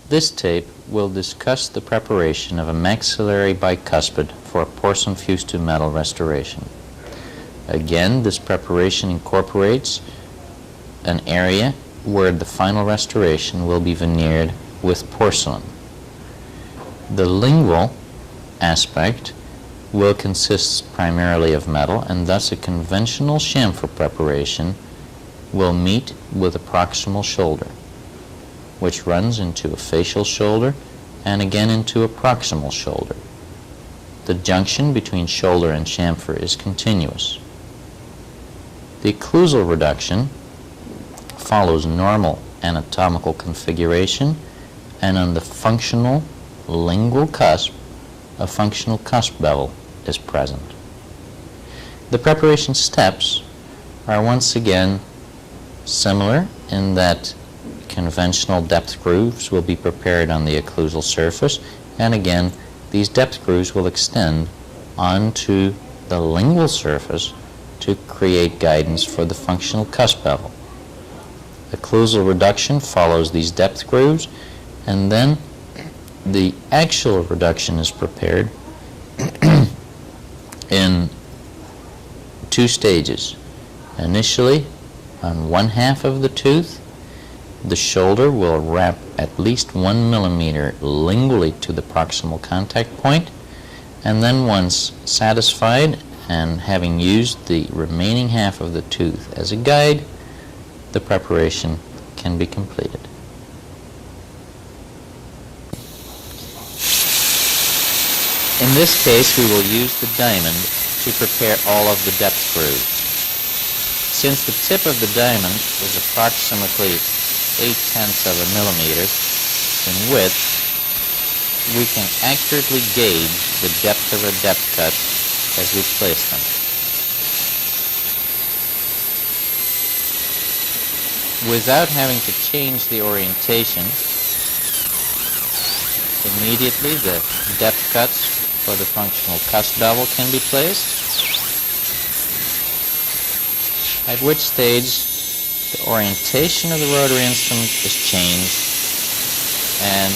This tape will discuss the preparation of a maxillary bicuspid for a porcelain fused to metal restoration. Again, this preparation incorporates an area where the final restoration will be veneered with porcelain. The lingual aspect will consist primarily of metal, and thus a conventional chamfer preparation will meet with a proximal shoulder, which runs into a facial shoulder and again into a proximal shoulder. The junction between shoulder and chamfer is continuous. The occlusal reduction follows normal anatomical configuration, and on the functional lingual cusp, a functional cusp bevel is present. The preparation steps are once again similar in that conventional depth grooves will be prepared on the occlusal surface, and again these depth grooves will extend onto the lingual surface to create guidance for the functional cusp bevel. Occlusal reduction follows these depth grooves, and then the axial reduction is prepared in two stages. Initially, on one half of the tooth, the shoulder will wrap at least 1 millimeter lingually to the proximal contact point, and then once satisfied and having used the remaining half of the tooth as a guide, the preparation can be completed. In this case, we will use the diamond to prepare all of the depth grooves. Since the tip of the diamond is approximately 0.8 of a millimeter in width, we can accurately gauge the depth of a depth cut as we place them. Without having to change the orientation, immediately the depth cuts for the functional cusp bevel can be placed, at which stage the orientation of the rotary instrument is changed and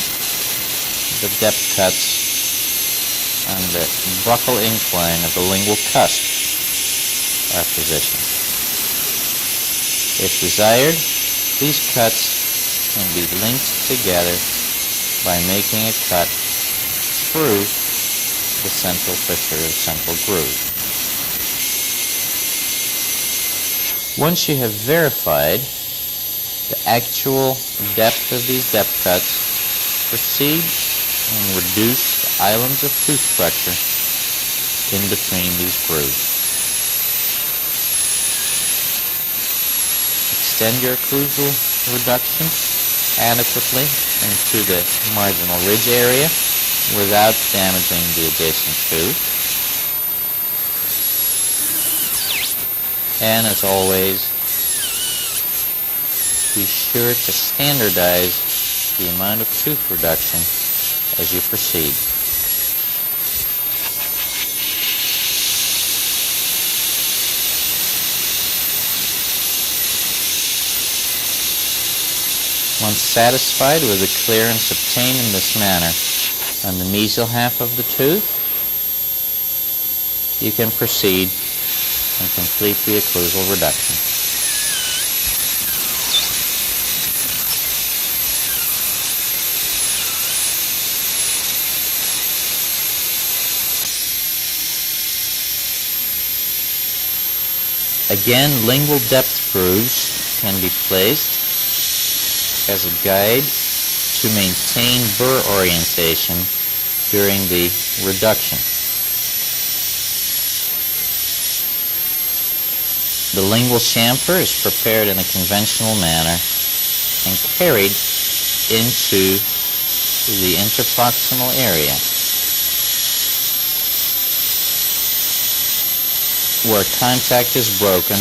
the depth cuts on the buccal incline of the lingual cusp are positioned. If desired, these cuts can be linked together by making a cut through the central fissure or central groove. Once you have verified the actual depth of these depth cuts, proceed and reduce the islands of tooth structure in between these grooves. Extend your occlusal reduction adequately into the marginal ridge area without damaging the adjacent tooth. And as always, be sure to standardize the amount of tooth reduction as you proceed. Once satisfied with the clearance obtained in this manner on the mesial half of the tooth, you can proceed and complete the occlusal reduction. Again, lingual depth grooves can be placed as a guide to maintain burr orientation during the reduction. The lingual chamfer is prepared in a conventional manner and carried into the interproximal area, where contact is broken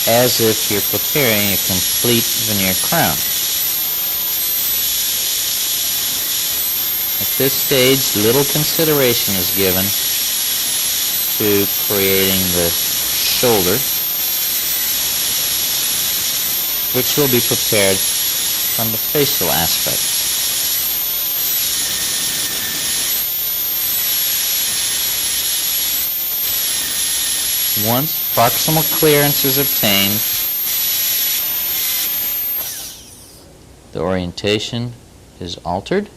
as if you're preparing a complete veneer crown. At this stage, little consideration is given to creating the shoulder which will be prepared from the facial aspect. Once proximal clearance is obtained, the orientation is altered,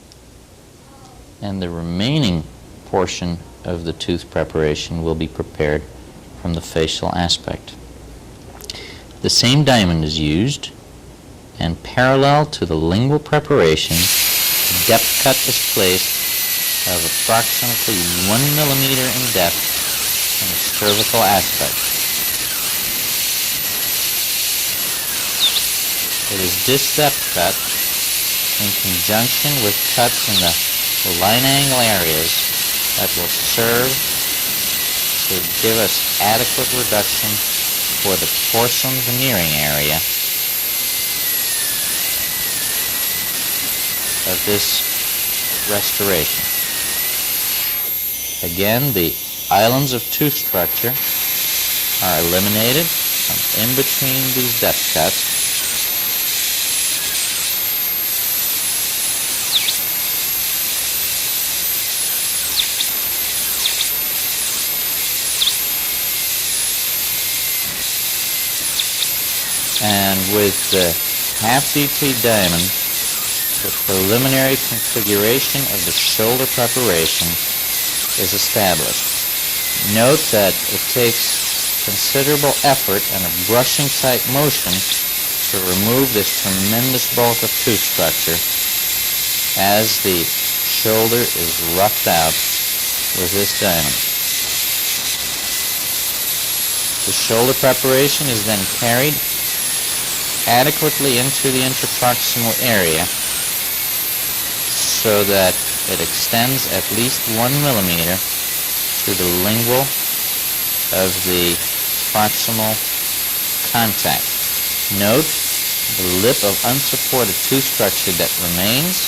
and the remaining portion of the tooth preparation will be prepared from the facial aspect. The same diamond is used, and parallel to the lingual preparation, depth cut is placed of approximately 1 millimeter in depth in the cervical aspect. It is this depth cut, in conjunction with cuts in the line angle areas, that will serve to give us adequate reduction for the porcelain veneering area of this restoration. Again, the islands of tooth structure are eliminated from in between these depth cuts. And with the half DT diamond, the preliminary configuration of the shoulder preparation is established. Note that it takes considerable effort and a brushing type motion to remove this tremendous bulk of tooth structure as the shoulder is roughed out with this diamond. The shoulder preparation is then carried adequately into the interproximal area so that it extends at least 1 millimeter to the lingual of the proximal contact. Note the lip of unsupported tooth structure that remains.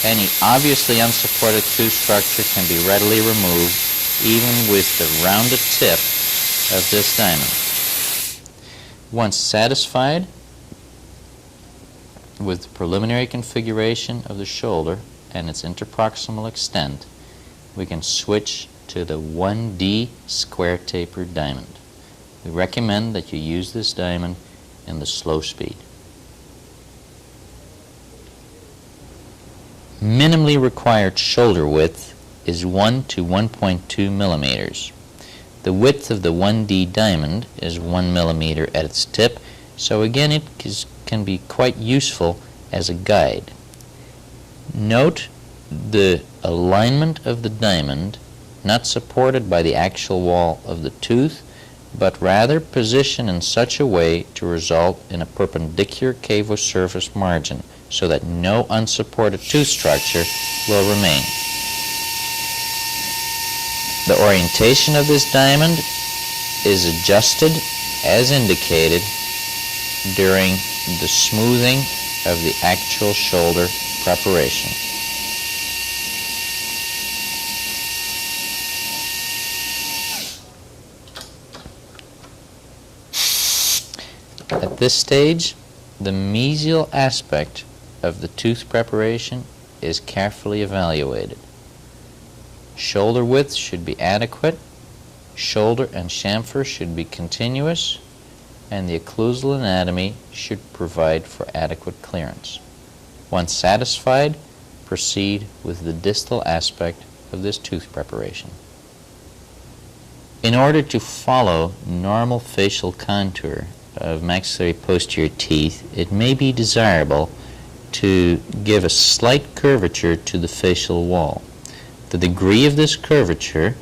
Any obviously unsupported tooth structure can be readily removed even with the rounded tip of this diamond. Once satisfied with the preliminary configuration of the shoulder and its interproximal extent, we can switch to the 1D square tapered diamond. We recommend that you use this diamond in the slow speed. Minimally required shoulder width is 1 to 1.2 millimeters. The width of the 1D diamond is 1 millimeter at its tip, so again it can be quite useful as a guide. Note the alignment of the diamond, not supported by the actual wall of the tooth, but rather positioned in such a way to result in a perpendicular cavo surface margin so that no unsupported tooth structure will remain. The orientation of this diamond is adjusted as indicated during the smoothing of the actual shoulder preparation. At this stage, the mesial aspect of the tooth preparation is carefully evaluated. Shoulder width should be adequate, shoulder and chamfer should be continuous, and the occlusal anatomy should provide for adequate clearance. Once satisfied, proceed with the distal aspect of this tooth preparation. In order to follow normal facial contour of maxillary posterior teeth, it may be desirable to give a slight curvature to the facial wall. The degree of this curvature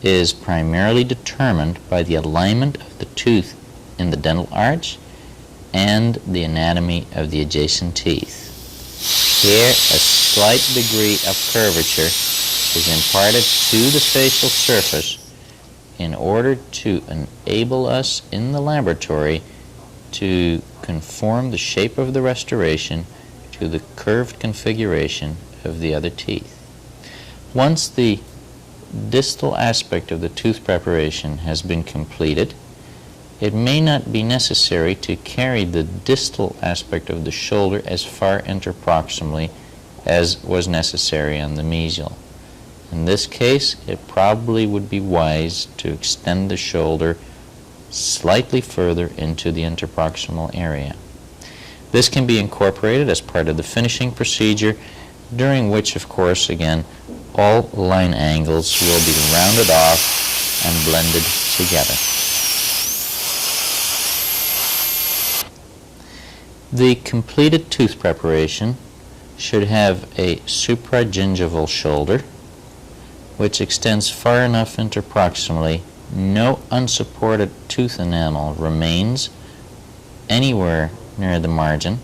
is primarily determined by the alignment of the tooth in the dental arch and the anatomy of the adjacent teeth. Here, a slight degree of curvature is imparted to the facial surface in order to enable us in the laboratory to conform the shape of the restoration to the curved configuration of the other teeth. Once the distal aspect of the tooth preparation has been completed, it may not be necessary to carry the distal aspect of the shoulder as far interproximally as was necessary on the mesial. In this case, it probably would be wise to extend the shoulder slightly further into the interproximal area. This can be incorporated as part of the finishing procedure, during which, of course, again, all line angles will be rounded off and blended together. The completed tooth preparation should have a supragingival shoulder, which extends far enough interproximally no unsupported tooth enamel remains anywhere near the margin.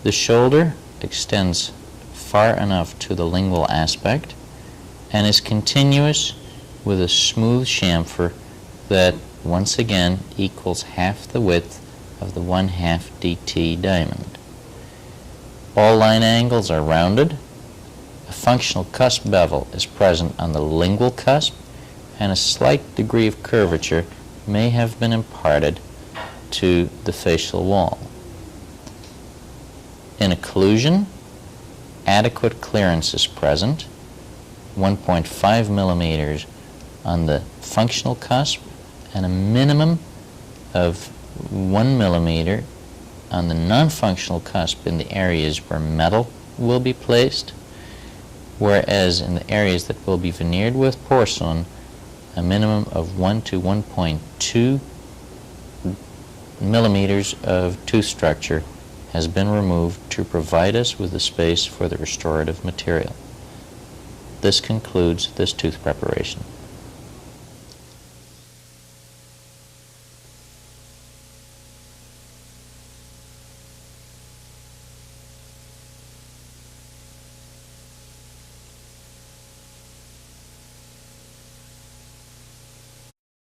The shoulder extends far enough to the lingual aspect and is continuous with a smooth chamfer that once again equals half the width of the 1/2 DT diamond. All line angles are rounded. A functional cusp bevel is present on the lingual cusp, and a slight degree of curvature may have been imparted to the facial wall. In occlusion, adequate clearance is present, 1.5 millimeters on the functional cusp and a minimum of 1 millimeter on the non-functional cusp in the areas where metal will be placed, whereas in the areas that will be veneered with porcelain, a minimum of 1 to 1.2 millimeters of tooth structure has been removed to provide us with the space for the restorative material. This concludes this tooth preparation.